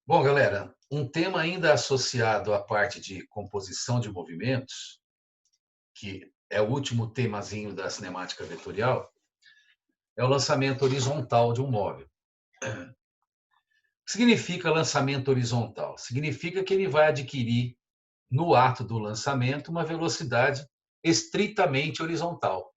Bom, galera, um tema ainda associado à parte de composição de movimentos, que é o último temazinho da cinemática vetorial, é o lançamento horizontal de um móvel. O que significa lançamento horizontal? Significa que ele vai adquirir, no ato do lançamento, uma velocidade estritamente horizontal.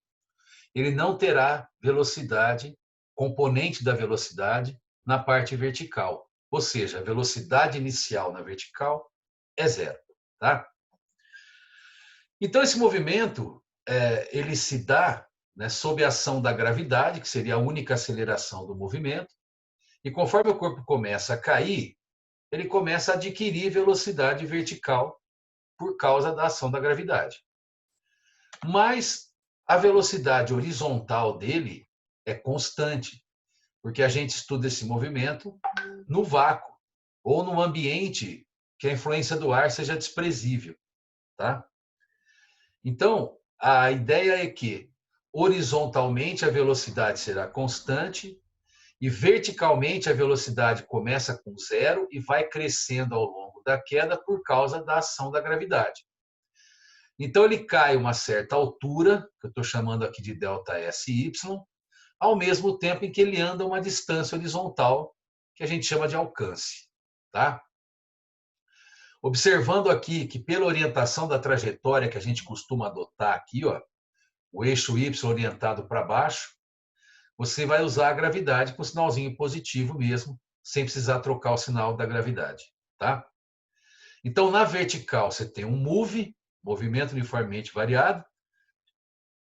Ele não terá velocidade, componente da velocidade, na parte vertical. Ou seja, a velocidade inicial na vertical é zero. Tá? Então, esse movimento, ele se dá, né, sob a ação da gravidade, que seria a única aceleração do movimento, e conforme o corpo começa a cair, ele começa a adquirir velocidade vertical por causa da ação da gravidade. Mas a velocidade horizontal dele é constante, porque a gente estuda esse movimento no vácuo ou num ambiente que a influência do ar seja desprezível, tá? Então, a ideia é que horizontalmente a velocidade será constante e verticalmente a velocidade começa com zero e vai crescendo ao longo da queda por causa da ação da gravidade. Então, ele cai uma certa altura, que eu estou chamando aqui de ΔSY, ao mesmo tempo em que ele anda uma distância horizontal, que a gente chama de alcance. Tá? Observando aqui que, pela orientação da trajetória que a gente costuma adotar aqui, ó, o eixo Y orientado para baixo, você vai usar a gravidade com o sinalzinho positivo mesmo, sem precisar trocar o sinal da gravidade. Tá? Então, na vertical, você tem um move, movimento uniformemente variado.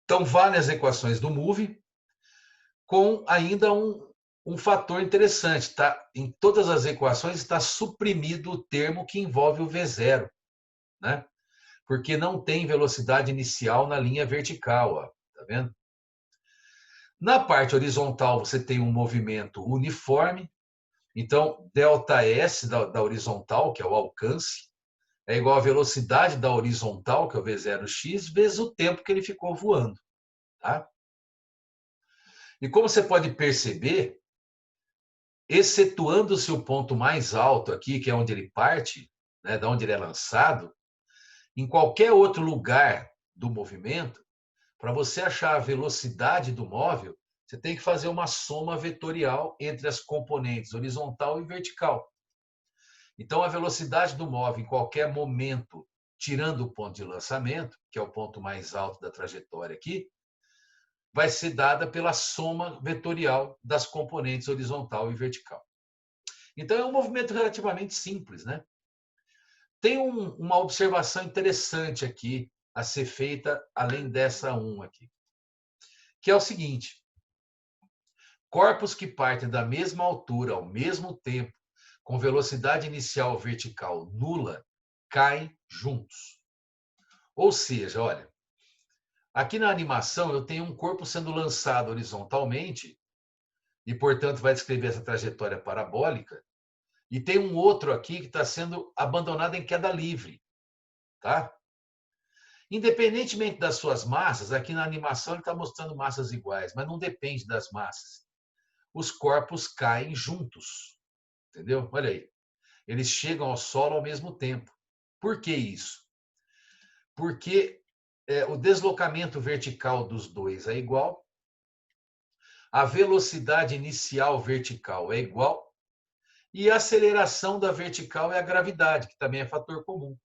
Então, vale as equações do move, com ainda um fator interessante. Tá? Em todas as equações está suprimido o termo que envolve o V0, né? Porque não tem velocidade inicial na linha vertical. Ó. Tá vendo? Na parte horizontal, você tem um movimento uniforme. Então, ΔS da horizontal, que é o alcance, é igual à velocidade da horizontal, que é o V0x, vezes o tempo que ele ficou voando. Tá? E como você pode perceber, excetuando-se o ponto mais alto aqui, que é onde ele parte, né, de onde ele é lançado, em qualquer outro lugar do movimento, para você achar a velocidade do móvel, você tem que fazer uma soma vetorial entre as componentes horizontal e vertical. Então, a velocidade do móvel em qualquer momento, tirando o ponto de lançamento, que é o ponto mais alto da trajetória aqui, vai ser dada pela soma vetorial das componentes horizontal e vertical. Então, é um movimento relativamente simples, né? Tem uma observação interessante aqui a ser feita, além dessa aqui, que é o seguinte: corpos que partem da mesma altura ao mesmo tempo, com velocidade inicial vertical nula, caem juntos. Ou seja, olha, aqui na animação eu tenho um corpo sendo lançado horizontalmente e, portanto, vai descrever essa trajetória parabólica, e tem um outro aqui que está sendo abandonado em queda livre, tá? Independentemente das suas massas, aqui na animação ele está mostrando massas iguais, mas não depende das massas. Os corpos caem juntos, entendeu? Olha aí. Eles chegam ao solo ao mesmo tempo. Por que isso? Porque o deslocamento vertical dos dois é igual, a velocidade inicial vertical é igual, e a aceleração da vertical é a gravidade, que também é fator comum.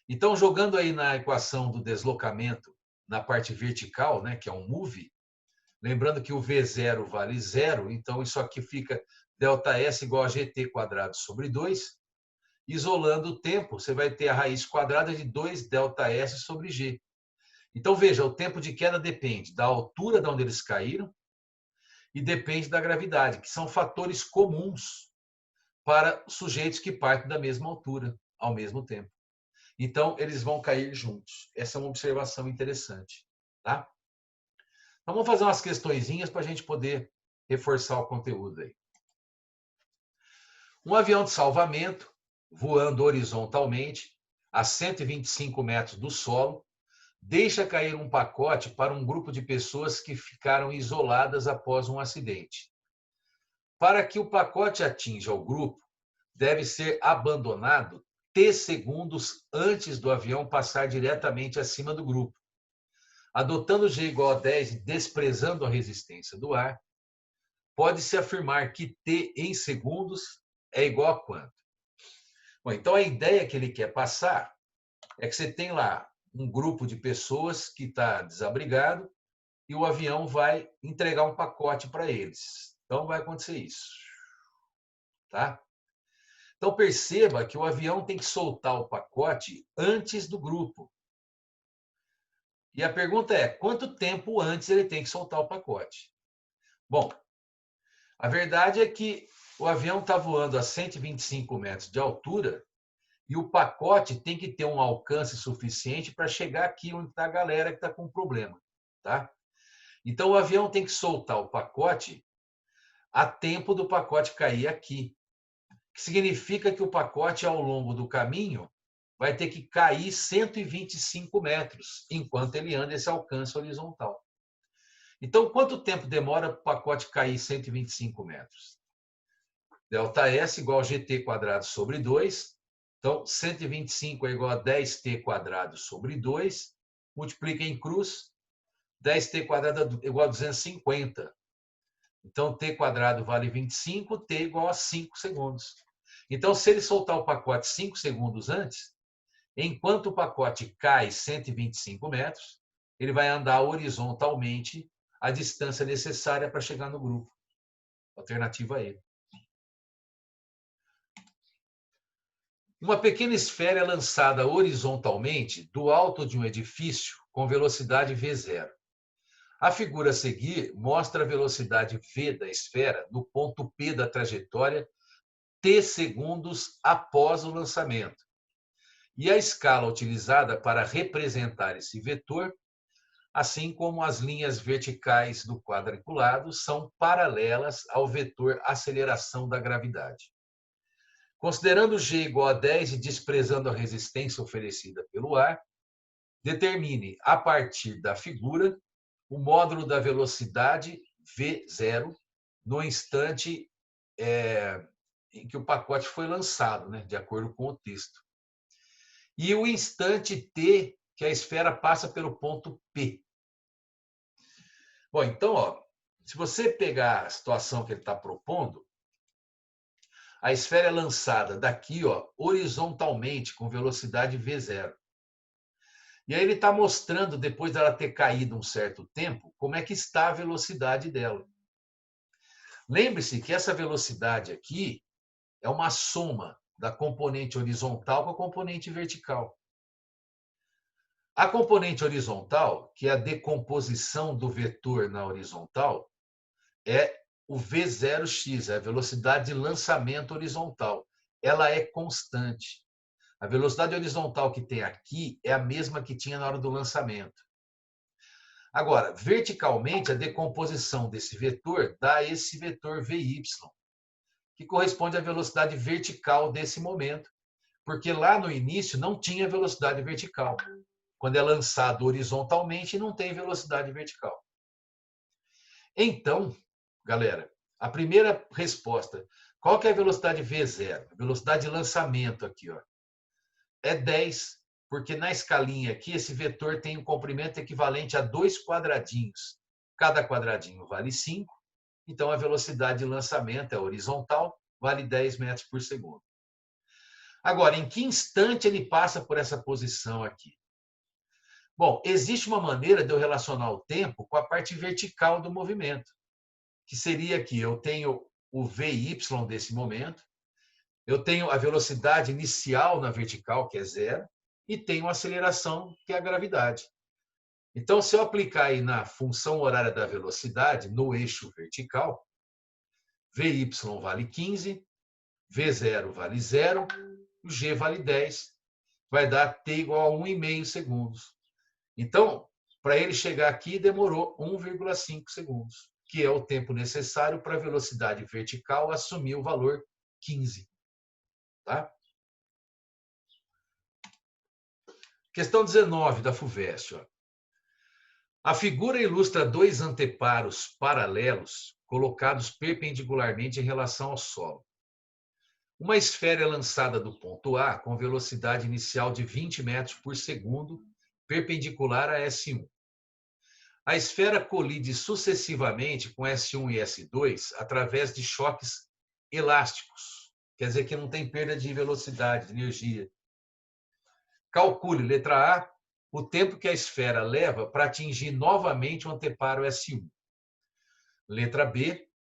Então, jogando aí na equação do deslocamento na parte vertical, né, que é um move, lembrando que o V0 vale zero, então isso aqui fica ΔS igual a GT quadrado sobre 2. Isolando o tempo, você vai ter a raiz quadrada de 2 ΔS sobre G. Então, veja, o tempo de queda depende da altura de onde eles caíram e depende da gravidade, que são fatores comuns para sujeitos que partem da mesma altura ao mesmo tempo. Então, eles vão cair juntos. Essa é uma observação interessante. Tá? Então, vamos fazer umas questõezinhas para a gente poder reforçar o conteúdo aí. Um avião de salvamento, voando horizontalmente, a 125 metros do solo, deixa cair um pacote para um grupo de pessoas que ficaram isoladas após um acidente. Para que o pacote atinja o grupo, deve ser abandonado T segundos antes do avião passar diretamente acima do grupo. Adotando G igual a 10 e desprezando a resistência do ar, pode-se afirmar que T em segundos é igual a quanto? Bom, então a ideia que ele quer passar é que você tem lá um grupo de pessoas que está desabrigado e o avião vai entregar um pacote para eles. Então vai acontecer isso. Tá? Então perceba que o avião tem que soltar o pacote antes do grupo. E a pergunta é, quanto tempo antes ele tem que soltar o pacote? Bom, a verdade é que o avião está voando a 125 metros de altura e o pacote tem que ter um alcance suficiente para chegar aqui onde está a galera que está com problema. Tá? Então, o avião tem que soltar o pacote a tempo do pacote cair aqui. Que significa que o pacote, ao longo do caminho, vai ter que cair 125 metros, enquanto ele anda esse alcance horizontal. Então, quanto tempo demora para o pacote cair 125 metros? ΔS igual a GT quadrado sobre 2. Então, 125 é igual a 10t² sobre 2. Multiplica em cruz. 10t² é igual a 250. Então, t² vale 25, t igual a 5 segundos. Então, se ele soltar o pacote 5 segundos antes, enquanto o pacote cai 125 metros, ele vai andar horizontalmente a distância necessária para chegar no grupo. Alternativa E. Uma pequena esfera é lançada horizontalmente do alto de um edifício com velocidade v0. A figura a seguir mostra a velocidade v da esfera no ponto P da trajetória t segundos após o lançamento. E a escala utilizada para representar esse vetor, assim como as linhas verticais do quadriculado, são paralelas ao vetor aceleração da gravidade. Considerando G igual a 10 e desprezando a resistência oferecida pelo ar, determine, a partir da figura, o módulo da velocidade V0 no instante em que o pacote foi lançado, né, de acordo com o texto. E o instante T que a esfera passa pelo ponto P. Bom, então, ó, se você pegar a situação que ele está propondo, a esfera é lançada daqui, ó, horizontalmente, com velocidade v0. E aí ele está mostrando, depois dela ter caído um certo tempo, como é que está a velocidade dela. Lembre-se que essa velocidade aqui é uma soma da componente horizontal com a componente vertical. A componente horizontal, que é a decomposição do vetor na horizontal, é o V0x, é a velocidade de lançamento horizontal. Ela é constante. A velocidade horizontal que tem aqui é a mesma que tinha na hora do lançamento. Agora, verticalmente, a decomposição desse vetor dá esse vetor VY, que corresponde à velocidade vertical desse momento, porque lá no início não tinha velocidade vertical. Quando é lançado horizontalmente, não tem velocidade vertical. Então, galera, a primeira resposta, qual que é a velocidade V0? A velocidade de lançamento aqui, ó, é 10, porque na escalinha aqui, esse vetor tem um comprimento equivalente a 2 quadradinhos. Cada quadradinho vale 5, então a velocidade de lançamento é horizontal, vale 10 metros por segundo. Agora, em que instante ele passa por essa posição aqui? Bom, existe uma maneira de eu relacionar o tempo com a parte vertical do movimento, que seria que eu tenho o VY desse momento, eu tenho a velocidade inicial na vertical, que é 0, e tenho a aceleração, que é a gravidade. Então, se eu aplicar aí na função horária da velocidade, no eixo vertical, VY vale 15, V0 vale 0, o G vale 10, vai dar T igual a 1,5 segundos. Então, para ele chegar aqui, demorou 1,5 segundos, que é o tempo necessário para a velocidade vertical assumir o valor 15. Tá? Questão 19 da FUVEST. Ó. A figura ilustra dois anteparos paralelos colocados perpendicularmente em relação ao solo. Uma esfera é lançada do ponto A com velocidade inicial de 20 metros por segundo, perpendicular a S1. A esfera colide sucessivamente com S1 e S2 através de choques elásticos. Quer dizer que não tem perda de velocidade, de energia. Calcule, letra A, o tempo que a esfera leva para atingir novamente o anteparo S1. Letra B,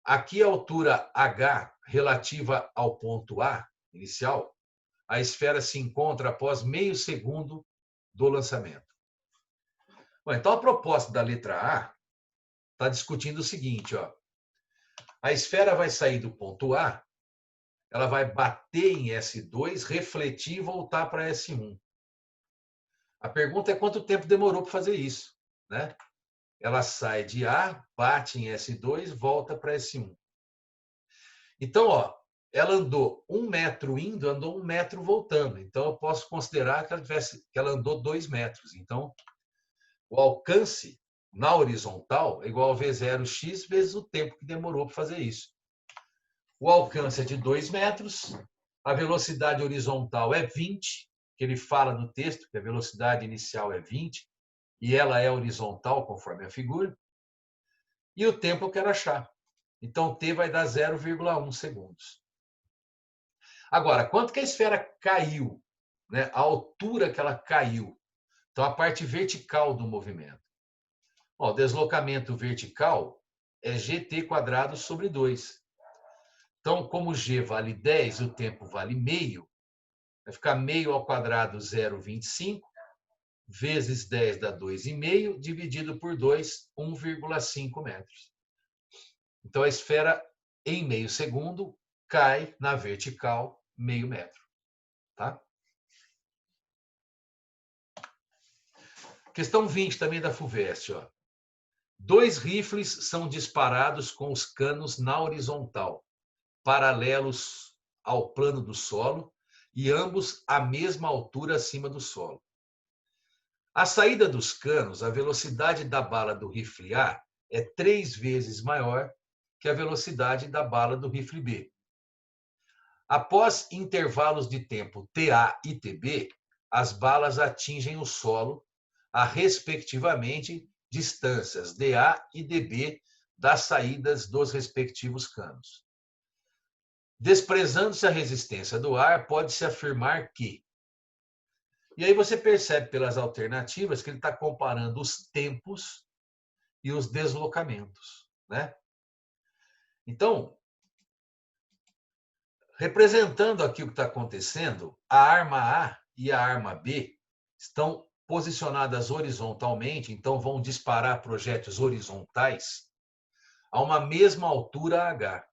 aqui a altura H relativa ao ponto A inicial, a esfera se encontra após meio segundo do lançamento. Bom, então, a proposta da letra A está discutindo o seguinte, ó. A esfera vai sair do ponto A, ela vai bater em S2, refletir e voltar para S1. A pergunta é quanto tempo demorou para fazer isso, né? Ela sai de A, bate em S2, volta para S1. Então, ó, ela andou 1 metro indo, andou 1 metro voltando. Então, eu posso considerar que ela andou 2 metros. Então, o alcance na horizontal é igual a V0x vezes o tempo que demorou para fazer isso. O alcance é de 2 metros, a velocidade horizontal é 20, que ele fala no texto que a velocidade inicial é 20, e ela é horizontal, conforme a figura, e o tempo eu quero achar. Então, T vai dar 0,1 segundos. Agora, quanto que a esfera caiu? Né? A altura que ela caiu. Então, a parte vertical do movimento. Ó, o deslocamento vertical é gt² sobre 2. Então, como g vale 10 e o tempo vale meio, vai ficar meio ao quadrado 0,25, vezes 10 dá 2,5, dividido por 2, 1,5 metros. Então, a esfera, em meio segundo, cai na vertical meio metro. Tá? Questão 20, também da FUVEST. Ó. 2 rifles são disparados com os canos na horizontal, paralelos ao plano do solo, e ambos à mesma altura acima do solo. A saída dos canos, a velocidade da bala do rifle A é 3 vezes maior que a velocidade da bala do rifle B. Após intervalos de tempo TA e TB, as balas atingem o solo a, respectivamente, distâncias dA e dB das saídas dos respectivos canos. Desprezando-se a resistência do ar, pode-se afirmar que... E aí você percebe pelas alternativas que ele está comparando os tempos e os deslocamentos, né? Então, representando aqui o que está acontecendo, a arma A e a arma B estão posicionadas horizontalmente, então vão disparar projéteis horizontais a uma mesma altura H.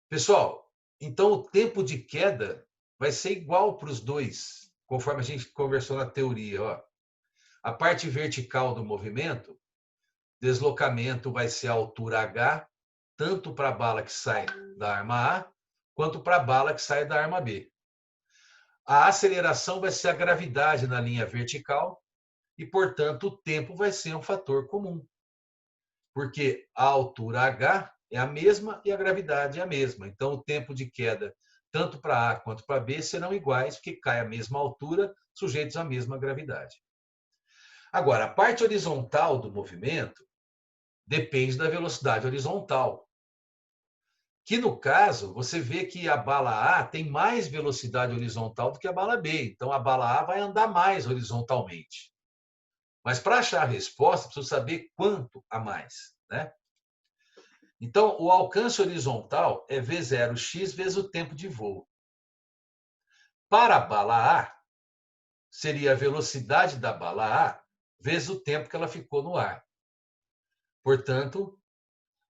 Pessoal, então o tempo de queda vai ser igual para os dois, conforme a gente conversou na teoria. Ó. A parte vertical do movimento, deslocamento vai ser a altura H, tanto para a bala que sai da arma A, quanto para a bala que sai da arma B. A aceleração vai ser a gravidade na linha vertical e, portanto, o tempo vai ser um fator comum. Porque a altura H é a mesma e a gravidade é a mesma. Então, o tempo de queda, tanto para A quanto para B, serão iguais, porque cai à mesma altura, sujeitos à mesma gravidade. Agora, a parte horizontal do movimento depende da velocidade horizontal. Que, no caso, você vê que a bala A tem mais velocidade horizontal do que a bala B. Então, a bala A vai andar mais horizontalmente. Mas, para achar a resposta, precisa saber quanto a mais, né? Então, o alcance horizontal é V0x vezes o tempo de voo. Para a bala A, seria a velocidade da bala A vezes o tempo que ela ficou no ar. Portanto,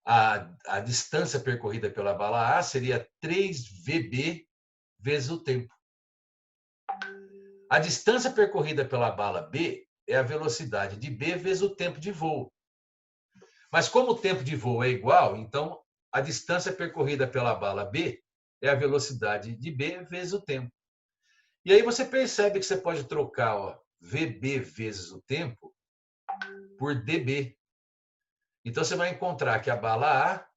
a distância percorrida pela bala A seria 3VB vezes o tempo. A distância percorrida pela bala B é a velocidade de B vezes o tempo de voo. Mas como o tempo de voo é igual, então a distância percorrida pela bala B é a velocidade de B vezes o tempo. E aí você percebe que você pode trocar ó, VB vezes o tempo por DB. Então você vai encontrar que a bala A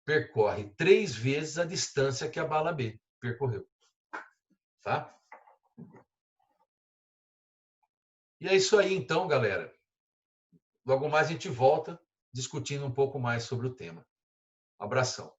percorre 3 vezes a distância que a bala B percorreu. Tá? E é isso aí, então, galera. Logo mais a gente volta discutindo um pouco mais sobre o tema. Abração.